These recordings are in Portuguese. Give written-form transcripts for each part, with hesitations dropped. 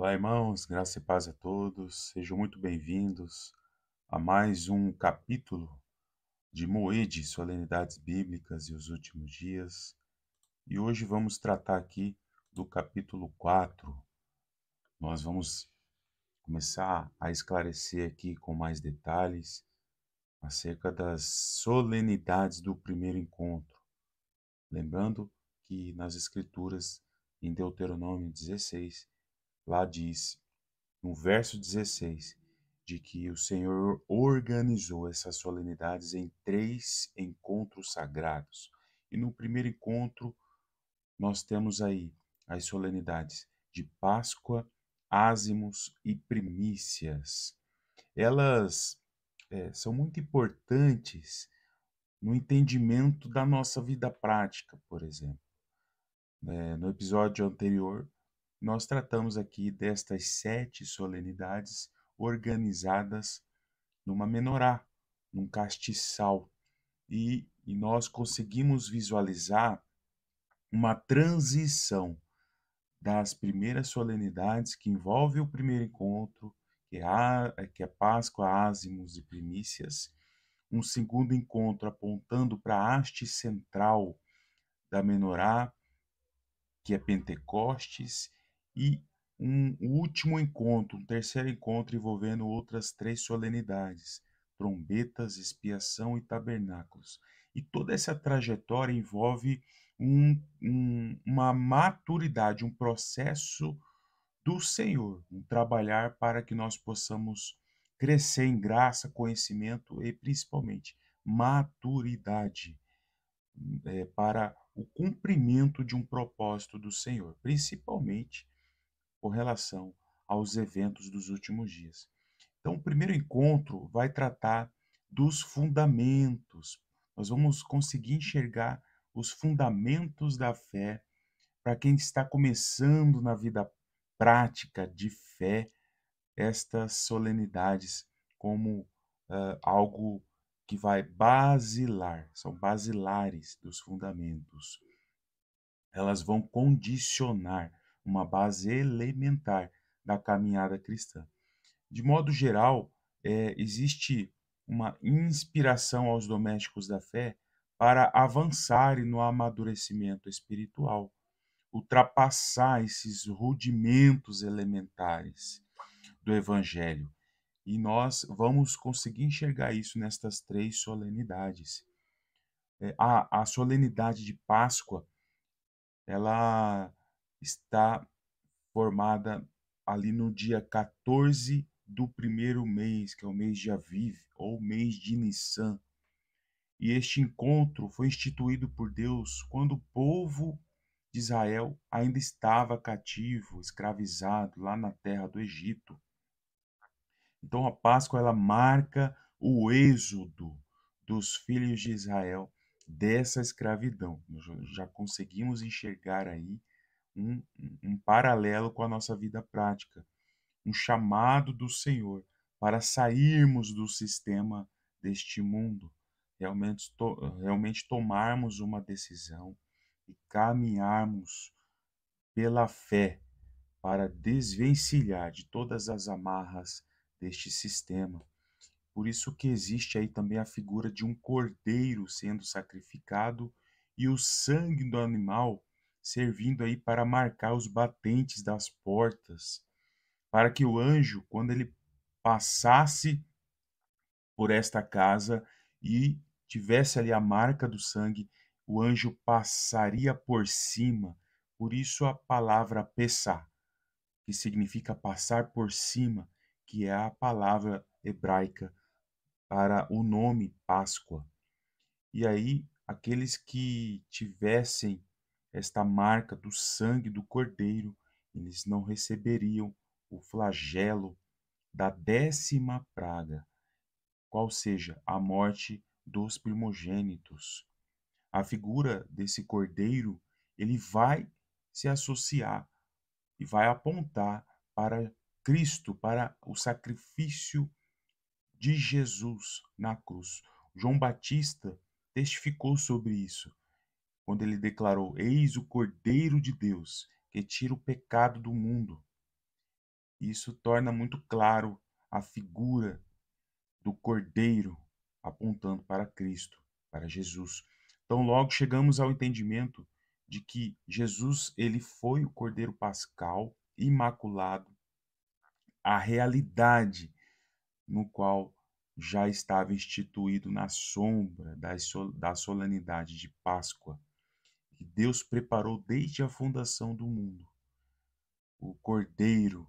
Olá, irmãos, graça e paz a todos. Sejam muito bem-vindos a mais um capítulo de Moede, Solenidades Bíblicas e os Últimos Dias. E hoje vamos tratar aqui do capítulo 4. Nós vamos começar a esclarecer aqui com mais detalhes acerca das solenidades do primeiro encontro. Lembrando que nas Escrituras, em Deuteronômio 16, lá diz no verso 16, de que o Senhor organizou essas solenidades em 3 encontros sagrados. E no primeiro encontro, nós temos aí as solenidades de Páscoa, ázimos e primícias. Elas são muito importantes no entendimento da nossa vida prática, por exemplo. No episódio anterior, nós tratamos aqui destas 7 solenidades organizadas numa menorá, num castiçal, e nós conseguimos visualizar uma transição das primeiras solenidades que envolve o primeiro encontro, que é Páscoa, ázimos e primícias, um segundo encontro apontando para a haste central da menorá, que é Pentecostes, e um último encontro, um terceiro encontro envolvendo outras 3 solenidades, trombetas, expiação e tabernáculos. E toda essa trajetória envolve uma maturidade, um processo do Senhor, um trabalhar para que nós possamos crescer em graça, conhecimento e principalmente maturidade para o cumprimento de um propósito do Senhor, principalmente com relação aos eventos dos últimos dias. Então, o primeiro encontro vai tratar dos fundamentos. Nós vamos conseguir enxergar os fundamentos da fé para quem está começando na vida prática de fé, estas solenidades como algo que vai basilar, são basilares dos fundamentos. Elas vão condicionar uma base elementar da caminhada cristã. De modo geral, existe uma inspiração aos domésticos da fé para avançarem no amadurecimento espiritual, ultrapassar esses rudimentos elementares do Evangelho. E nós vamos conseguir enxergar isso nestas 3 solenidades. A solenidade de Páscoa, ela está formada ali no dia 14 do primeiro mês, que é o mês de Aviv, ou mês de Nissan. E este encontro foi instituído por Deus quando o povo de Israel ainda estava cativo, escravizado lá na terra do Egito. Então a Páscoa ela marca o êxodo dos filhos de Israel dessa escravidão. Nós já conseguimos enxergar aí um paralelo com a nossa vida prática, um chamado do Senhor para sairmos do sistema deste mundo, realmente tomarmos uma decisão e caminharmos pela fé para desvencilhar de todas as amarras deste sistema. Por isso que existe aí também a figura de um cordeiro sendo sacrificado e o sangue do animal servindo aí para marcar os batentes das portas, para que o anjo, quando ele passasse por esta casa e tivesse ali a marca do sangue, o anjo passaria por cima. Por isso a palavra pessá, que significa passar por cima, que é a palavra hebraica para o nome Páscoa. E aí, aqueles que tivessem esta marca do sangue do cordeiro, eles não receberiam o flagelo da 10ª praga, qual seja a morte dos primogênitos. A figura desse cordeiro, ele vai se associar e vai apontar para Cristo, para o sacrifício de Jesus na cruz. João Batista testificou sobre isso, quando ele declarou: Eis o Cordeiro de Deus, que tira o pecado do mundo. Isso torna muito claro a figura do Cordeiro apontando para Cristo, para Jesus. Então, logo chegamos ao entendimento de que Jesus, ele foi o Cordeiro Pascal, imaculado, a realidade no qual já estava instituído na sombra da solenidade de Páscoa, que Deus preparou desde a fundação do mundo, o Cordeiro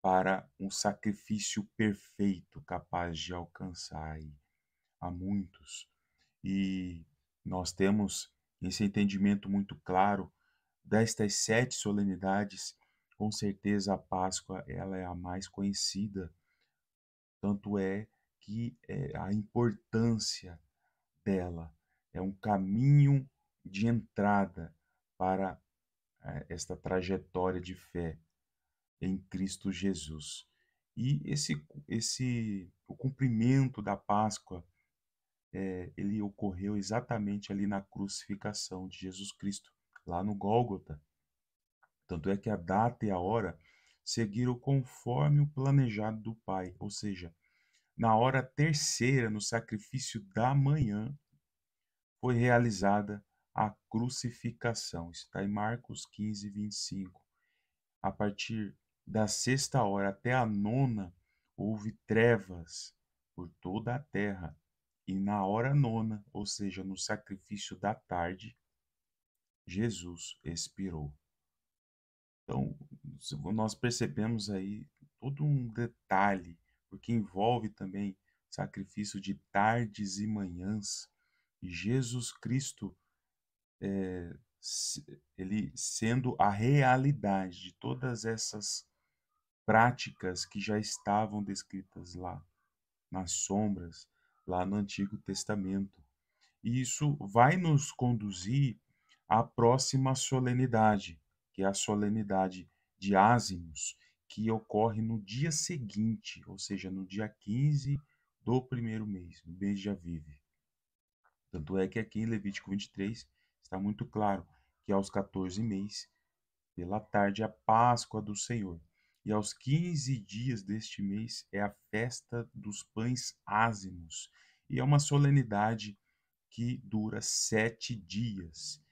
para um sacrifício perfeito, capaz de alcançar aí a muitos. E nós temos esse entendimento muito claro destas 7 solenidades. Com certeza a Páscoa ela é a mais conhecida, tanto é que a importância dela é um caminho de entrada para esta trajetória de fé em Cristo Jesus. E o cumprimento da Páscoa, ele ocorreu exatamente ali na crucificação de Jesus Cristo, lá no Gólgota. Tanto é que a data e a hora seguiram conforme o planejado do Pai, ou seja, na hora terceira, no sacrifício da manhã, foi realizada a crucificação. Isso está em Marcos 15, 25. A partir da sexta hora até a nona, houve trevas por toda a terra. E na hora nona, ou seja, no sacrifício da tarde, Jesus expirou. Então, nós percebemos aí todo um detalhe, porque envolve também sacrifício de tardes e manhãs. E Jesus Cristo, ele sendo a realidade de todas essas práticas que já estavam descritas lá nas sombras, lá no Antigo Testamento. E isso vai nos conduzir à próxima solenidade, que é a solenidade de Ázimos, que ocorre no dia seguinte, ou seja, no dia 15 do primeiro mês, no mês de Aviv. Tanto é que aqui em Levítico 23 está muito claro que aos 14 meses, pela tarde, a Páscoa do Senhor. E aos 15 dias deste mês é a festa dos pães ázimos. E é uma solenidade que dura 7 dias.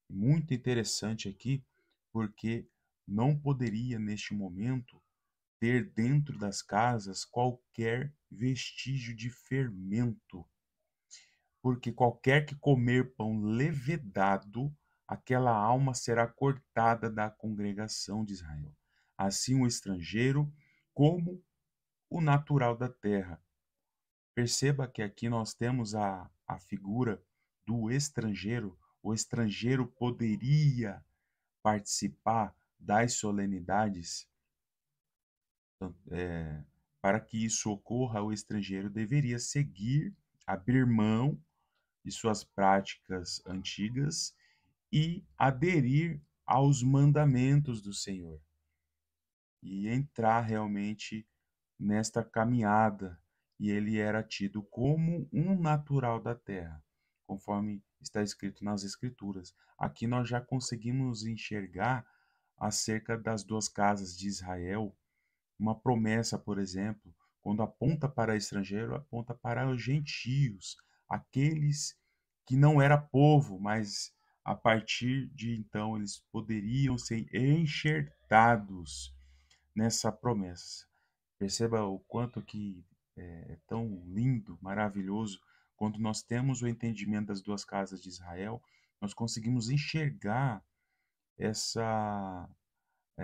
Muito interessante aqui, porque não poderia, neste momento, ter dentro das casas qualquer vestígio de fermento, porque qualquer que comer pão levedado, aquela alma será cortada da congregação de Israel. Assim o estrangeiro, como o natural da terra. Perceba que aqui nós temos a figura do estrangeiro. O estrangeiro poderia participar das solenidades. Para que isso ocorra, o estrangeiro deveria seguir, abrir mão de suas práticas antigas e aderir aos mandamentos do Senhor e entrar realmente nesta caminhada. E ele era tido como um natural da terra, conforme está escrito nas Escrituras. Aqui nós já conseguimos enxergar acerca das 2 casas de Israel uma promessa, por exemplo, quando aponta para estrangeiro, aponta para os gentios, aqueles que não era povo, mas a partir de então eles poderiam ser enxertados nessa promessa. Perceba o quanto que é tão lindo, maravilhoso, quando nós temos o entendimento das 2 casas de Israel, nós conseguimos enxergar essa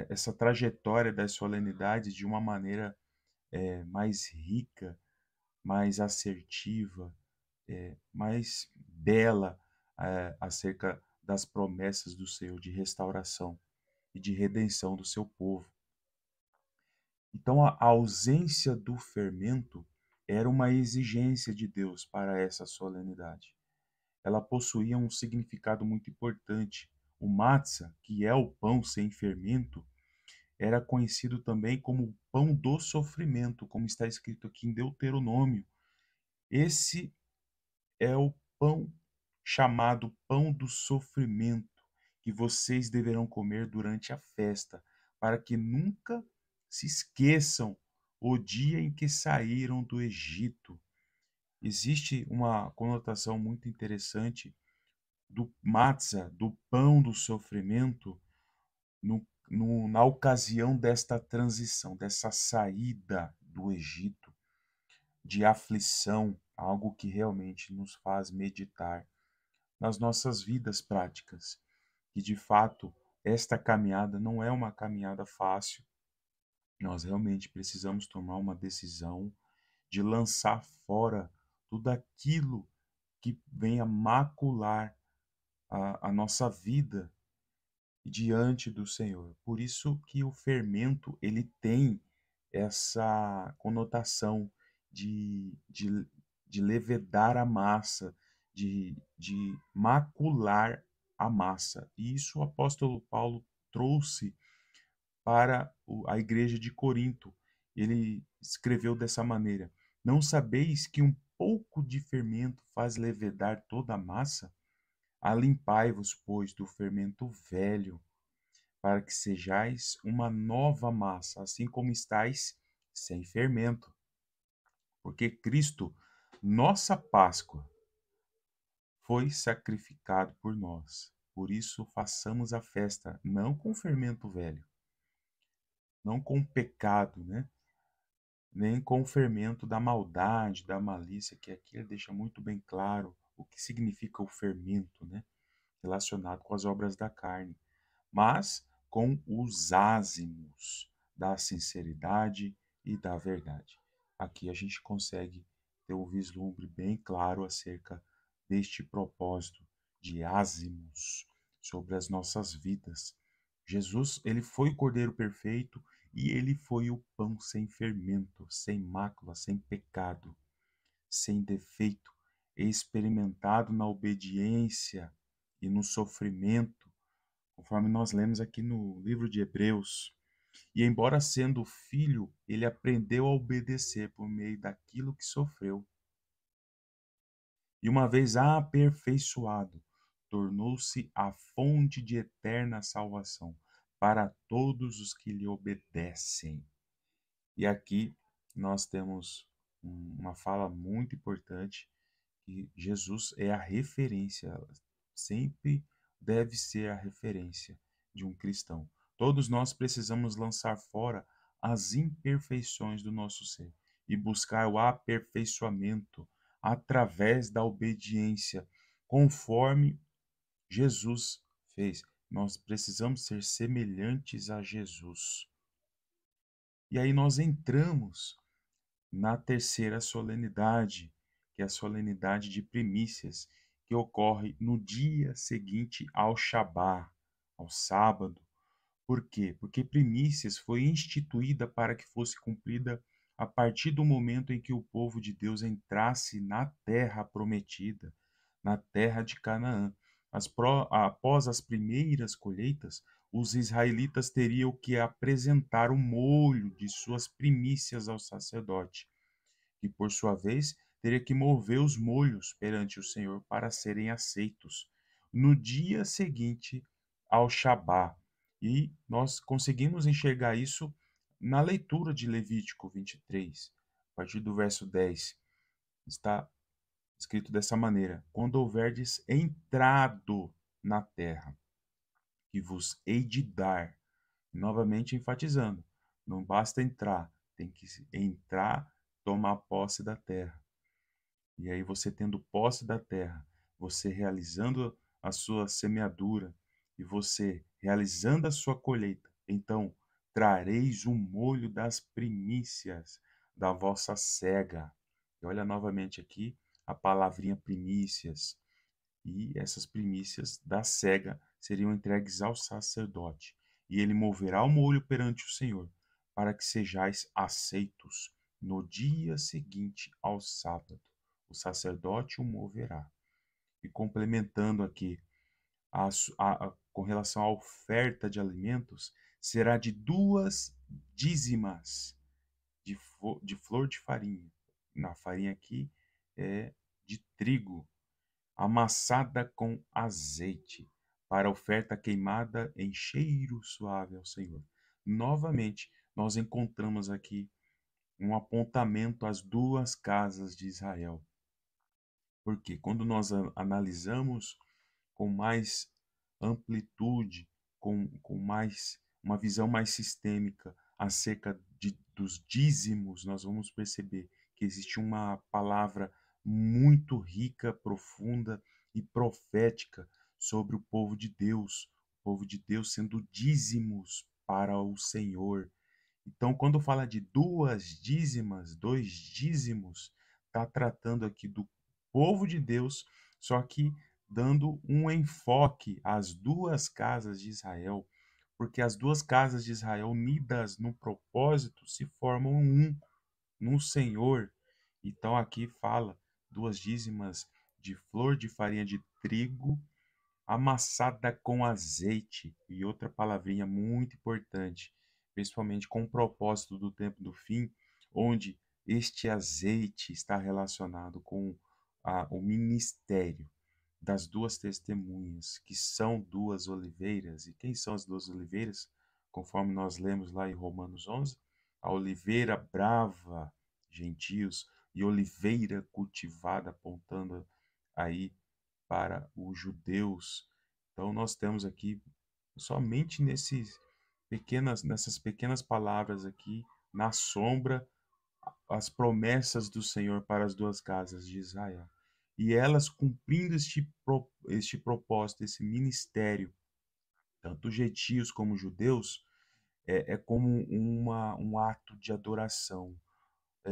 essa trajetória das solenidades de uma maneira mais rica, mais assertiva, mais bela acerca das promessas do Senhor de restauração e de redenção do seu povo. Então, a ausência do fermento era uma exigência de Deus para essa solenidade. Ela possuía um significado muito importante. O matzah, que é o pão sem fermento, era conhecido também como o pão do sofrimento, como está escrito aqui em Deuteronômio. Esse é o pão chamado pão do sofrimento, que vocês deverão comer durante a festa, para que nunca se esqueçam o dia em que saíram do Egito. Existe uma conotação muito interessante do matzah, do pão do sofrimento, na ocasião desta transição, dessa saída do Egito, de aflição, algo que realmente nos faz meditar nas nossas vidas práticas. E de fato, esta caminhada não é uma caminhada fácil. Nós realmente precisamos tomar uma decisão de lançar fora tudo aquilo que venha macular a nossa vida diante do Senhor. Por isso que o fermento, ele tem essa conotação de levedar a massa, de macular a massa. E isso o apóstolo Paulo trouxe para a igreja de Corinto. Ele escreveu dessa maneira: Não sabeis que um pouco de fermento faz levedar toda a massa? Alimpai-vos, pois, do fermento velho, para que sejais uma nova massa, assim como estáis sem fermento. Porque Cristo, nossa Páscoa, foi sacrificado por nós. Por isso, façamos a festa, não com fermento velho, não com pecado, né? Nem com o fermento da maldade, da malícia, que aqui ele deixa muito bem claro o que significa o fermento, né? Relacionado com as obras da carne, mas com os ázimos da sinceridade e da verdade. Aqui a gente consegue ter um vislumbre bem claro acerca deste propósito de ázimos sobre as nossas vidas. Jesus, ele foi o Cordeiro perfeito e ele foi o pão sem fermento, sem mácula, sem pecado, sem defeito, experimentado na obediência e no sofrimento, conforme nós lemos aqui no livro de Hebreus. E embora sendo filho, ele aprendeu a obedecer por meio daquilo que sofreu. E uma vez aperfeiçoado, tornou-se a fonte de eterna salvação para todos os que lhe obedecem. E aqui nós temos uma fala muito importante, que Jesus é a referência, sempre deve ser a referência de um cristão. Todos nós precisamos lançar fora as imperfeições do nosso ser e buscar o aperfeiçoamento através da obediência, conforme Jesus fez. Nós precisamos ser semelhantes a Jesus. E aí nós entramos na terceira solenidade, que é a solenidade de primícias, que ocorre no dia seguinte ao Shabá, ao sábado. Por quê? Porque primícias foi instituída para que fosse cumprida a partir do momento em que o povo de Deus entrasse na terra prometida, na terra de Canaã. Após as primeiras colheitas, os israelitas teriam que apresentar o molho de suas primícias ao sacerdote, que por sua vez teria que mover os molhos perante o Senhor para serem aceitos no dia seguinte ao Shabá. E nós conseguimos enxergar isso na leitura de Levítico 23, a partir do verso 10. Está escrito dessa maneira: Quando houverdes entrado na terra, que vos hei de dar, novamente enfatizando, não basta entrar, tem que entrar, tomar posse da terra. E aí você tendo posse da terra, você realizando a sua semeadura e você realizando a sua colheita, então trareis o molho das primícias da vossa cega. E olha novamente aqui a palavrinha primícias. E essas primícias da cega seriam entregues ao sacerdote. E ele moverá o molho perante o Senhor, para que sejais aceitos no dia seguinte ao sábado. O sacerdote o moverá. E complementando aqui, com relação à oferta de alimentos, será de 2 dízimas de flor de farinha. Na farinha aqui é de trigo, amassada com azeite, para oferta queimada em cheiro suave ao Senhor. Novamente, nós encontramos aqui um apontamento às duas casas de Israel. Porque quando nós analisamos com mais amplitude, com mais uma visão mais sistêmica acerca dos dízimos, nós vamos perceber que existe uma palavra muito rica, profunda e profética sobre o povo de Deus sendo dízimos para o Senhor. Então, quando fala de duas dízimas, dois dízimos, está tratando aqui do povo de Deus, só que dando um enfoque às duas casas de Israel, porque as duas casas de Israel, unidas no propósito, se formam um no Senhor. Então, aqui fala duas dízimas de flor de farinha de trigo amassada com azeite, e outra palavrinha muito importante, principalmente com o propósito do tempo do fim, onde este azeite está relacionado com o ministério das duas testemunhas, que são duas oliveiras. E quem são as duas oliveiras? Conforme nós lemos lá em Romanos 11, a oliveira brava, gentios, e oliveira cultivada, apontando aí para os judeus. Então nós temos aqui somente nessas pequenas palavras aqui, na sombra, as promessas do Senhor para as duas casas de Israel. E elas cumprindo este propósito, esse ministério, tanto gentios como judeus, é como um ato de adoração.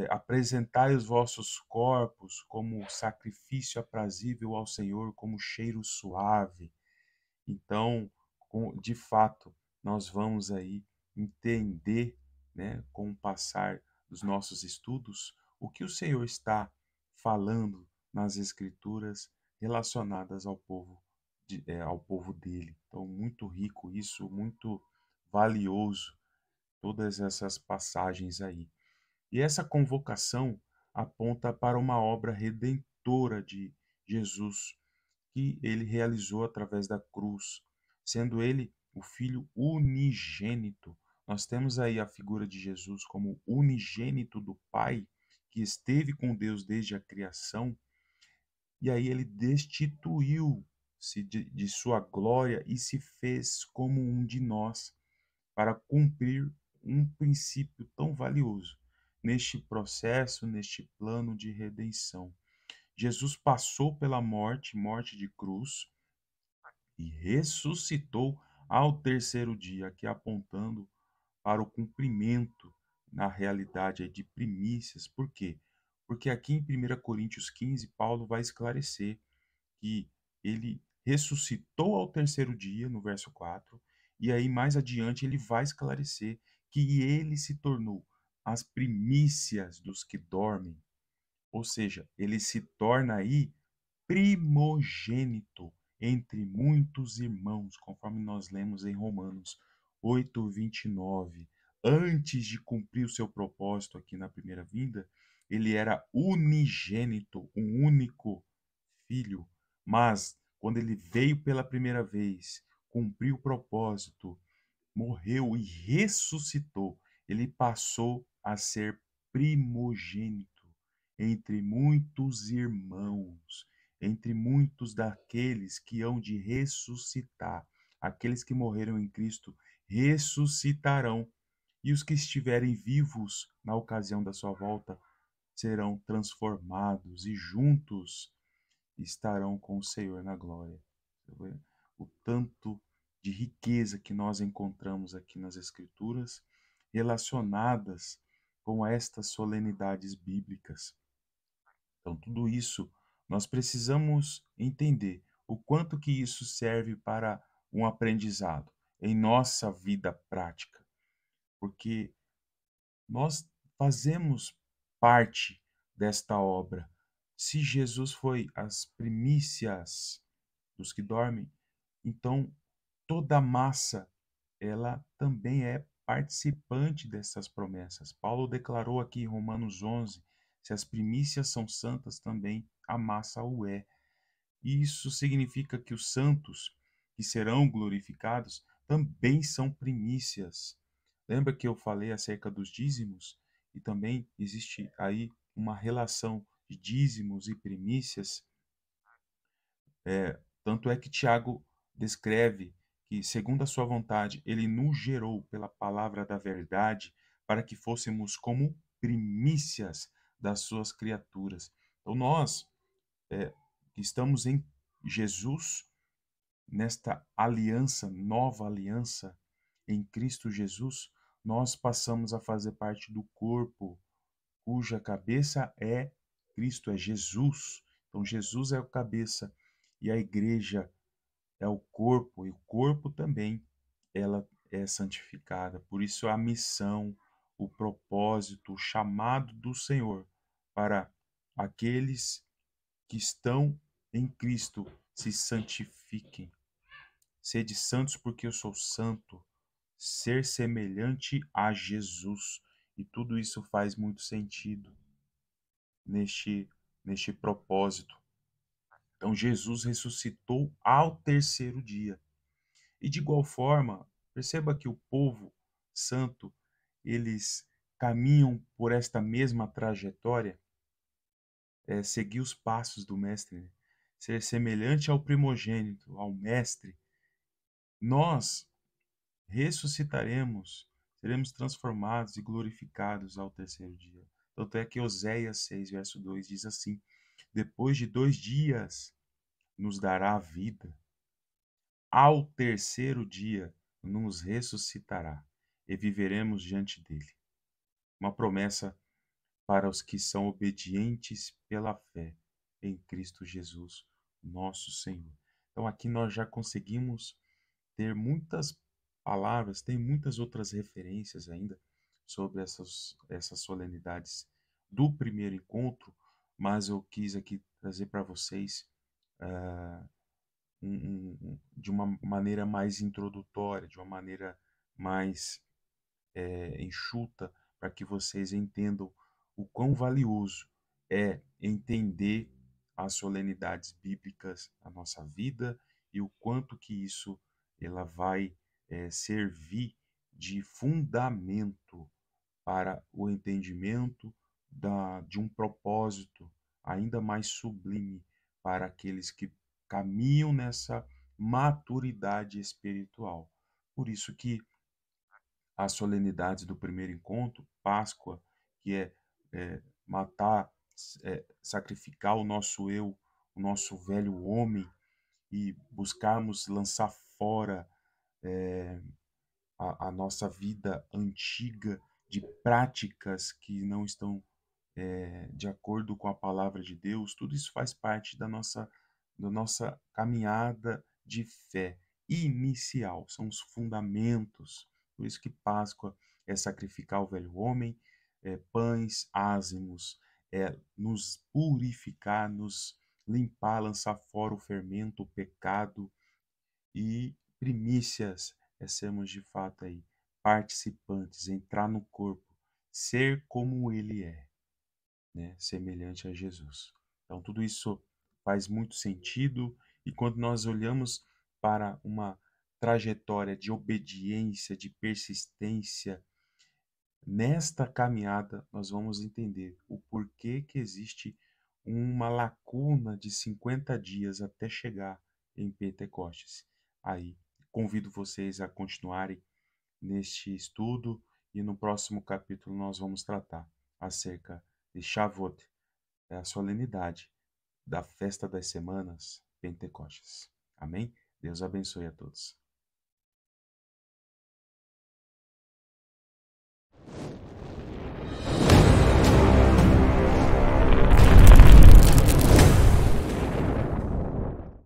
Apresentai os vossos corpos como sacrifício aprazível ao Senhor, como cheiro suave. Então, de fato, nós vamos aí entender, né, com o passar dos nossos estudos, o que o Senhor está falando nas Escrituras relacionadas ao povo dele. Então, muito rico isso, muito valioso, todas essas passagens aí. E essa convocação aponta para uma obra redentora de Jesus, que ele realizou através da cruz, sendo ele o Filho unigênito. Nós temos aí a figura de Jesus como unigênito do Pai, que esteve com Deus desde a criação, e aí ele destituiu-se de sua glória e se fez como um de nós, para cumprir um princípio tão valioso neste processo, neste plano de redenção. Jesus passou pela morte de cruz, e ressuscitou ao terceiro dia, aqui apontando para o cumprimento na realidade de primícias. Por quê? Porque aqui em 1 Coríntios 15, Paulo vai esclarecer que ele ressuscitou ao terceiro dia, no verso 4, e aí mais adiante ele vai esclarecer que ele se tornou as primícias dos que dormem. Ou seja, ele se torna aí primogênito entre muitos irmãos, conforme nós lemos em Romanos 8:29. Antes de cumprir o seu propósito aqui na primeira vinda, ele era unigênito, um único filho, mas quando ele veio pela primeira vez, cumpriu o propósito, morreu e ressuscitou, ele passou a ser primogênito entre muitos irmãos, entre muitos daqueles que hão de ressuscitar. Aqueles que morreram em Cristo ressuscitarão, e os que estiverem vivos na ocasião da sua volta serão transformados e juntos estarão com o Senhor na glória. O tanto de riqueza que nós encontramos aqui nas Escrituras relacionadas com estas solenidades bíblicas. Então, tudo isso nós precisamos entender o quanto que isso serve para um aprendizado em nossa vida prática, porque nós fazemos parte desta obra. Se Jesus foi as primícias dos que dormem, então toda a massa ela também é participante dessas promessas. Paulo declarou aqui em Romanos 11, se as primícias são santas, também a massa o é. E isso significa que os santos que serão glorificados também são primícias. Lembra que eu falei acerca dos dízimos? E também existe aí uma relação de dízimos e primícias. Tanto é que Tiago descreve que, segundo a sua vontade, ele nos gerou pela palavra da verdade para que fôssemos como primícias das suas criaturas. Então, nós que estamos em Jesus, nesta aliança, nova aliança em Cristo Jesus, nós passamos a fazer parte do corpo cuja cabeça é Cristo, é Jesus. Então, Jesus é o cabeça e a igreja é o corpo, e o corpo também ela é santificada. Por isso a missão, o propósito, o chamado do Senhor para aqueles que estão em Cristo se santifiquem. Sede santos porque eu sou santo. Ser semelhante a Jesus. E tudo isso faz muito sentido neste propósito. Então Jesus ressuscitou ao terceiro dia. E de igual forma, perceba que o povo santo, eles caminham por esta mesma trajetória, seguir os passos do mestre, né? Ser semelhante ao primogênito, ao mestre. Nós ressuscitaremos, seremos transformados e glorificados ao terceiro dia. Tanto é que Oséias 6, verso 2 diz assim: depois de 2 dias nos dará a vida, ao terceiro dia nos ressuscitará e viveremos diante dele. Uma promessa para os que são obedientes pela fé em Cristo Jesus, nosso Senhor. Então aqui nós já conseguimos ter muitas palavras, tem muitas outras referências ainda sobre essas solenidades do primeiro encontro, mas eu quis aqui trazer para vocês de uma maneira mais introdutória, de uma maneira mais enxuta, para que vocês entendam o quão valioso é entender as solenidades bíblicas na nossa vida e o quanto que isso ela vai servir de fundamento para o entendimento de um propósito ainda mais sublime para aqueles que caminham nessa maturidade espiritual. Por isso que as solenidades do primeiro encontro, Páscoa, que é matar, sacrificar o nosso eu, o nosso velho homem e buscarmos lançar fora a nossa vida antiga de práticas que não estão de acordo com a palavra de Deus, tudo isso faz parte da nossa caminhada de fé inicial, são os fundamentos. Por isso que Páscoa é sacrificar o velho homem, pães ázimos, é nos purificar, nos limpar, lançar fora o fermento, o pecado, e primícias é sermos de fato aí participantes, entrar no corpo, ser como ele é, né, semelhante a Jesus. Então, tudo isso faz muito sentido, e quando nós olhamos para uma trajetória de obediência, de persistência, nesta caminhada nós vamos entender o porquê que existe uma lacuna de 50 dias até chegar em Pentecostes. Aí, convido vocês a continuarem neste estudo e no próximo capítulo nós vamos tratar acerca de Shavuot, é a solenidade da festa das semanas Pentecostes. Amém? Deus abençoe a todos.